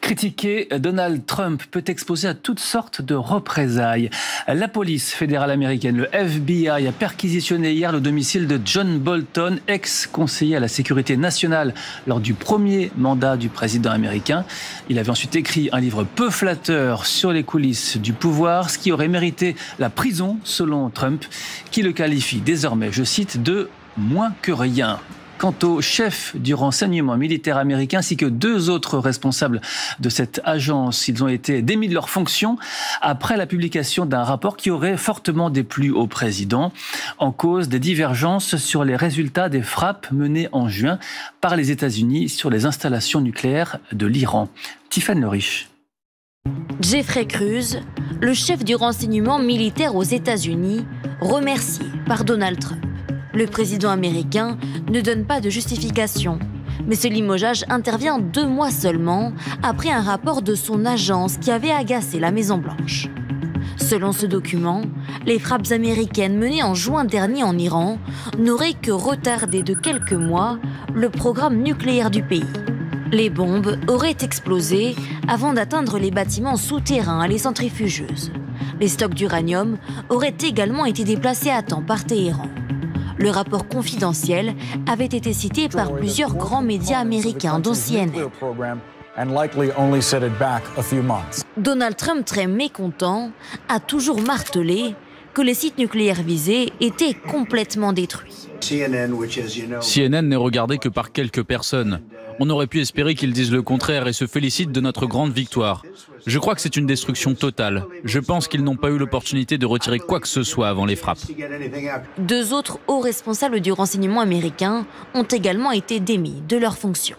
Critiquer Donald Trump peut exposer à toutes sortes de représailles. La police fédérale américaine, le FBI, a perquisitionné hier le domicile de John Bolton, ex-conseiller à la sécurité nationale lors du premier mandat du président américain. Il avait ensuite écrit un livre peu flatteur sur les coulisses du pouvoir, ce qui aurait mérité la prison selon Trump, qui le qualifie désormais, je cite, de « moins que rien ». Quant au chef du renseignement militaire américain ainsi que deux autres responsables de cette agence, ils ont été démis de leurs fonctions après la publication d'un rapport qui aurait fortement déplu au président, en cause des divergences sur les résultats des frappes menées en juin par les États-Unis sur les installations nucléaires de l'Iran. Tiffany Le Riche. Jeffrey Cruz, le chef du renseignement militaire aux États-Unis, remercié par Donald Trump. Le président américain ne donne pas de justification, mais ce limogeage intervient 2 mois seulement après un rapport de son agence qui avait agacé la Maison-Blanche. Selon ce document, les frappes américaines menées en juin dernier en Iran n'auraient que retardé de quelques mois le programme nucléaire du pays. Les bombes auraient explosé avant d'atteindre les bâtiments souterrains et les centrifugeuses. Les stocks d'uranium auraient également été déplacés à temps par Téhéran. Le rapport confidentiel avait été cité par plusieurs grands médias américains, dont CNN. Donald Trump, très mécontent, a toujours martelé que les sites nucléaires visés étaient complètement détruits. CNN n'est regardé que par quelques personnes. On aurait pu espérer qu'ils disent le contraire et se félicitent de notre grande victoire. Je crois que c'est une destruction totale. Je pense qu'ils n'ont pas eu l'opportunité de retirer quoi que ce soit avant les frappes. 2 autres hauts responsables du renseignement américain ont également été démis de leurs fonctions.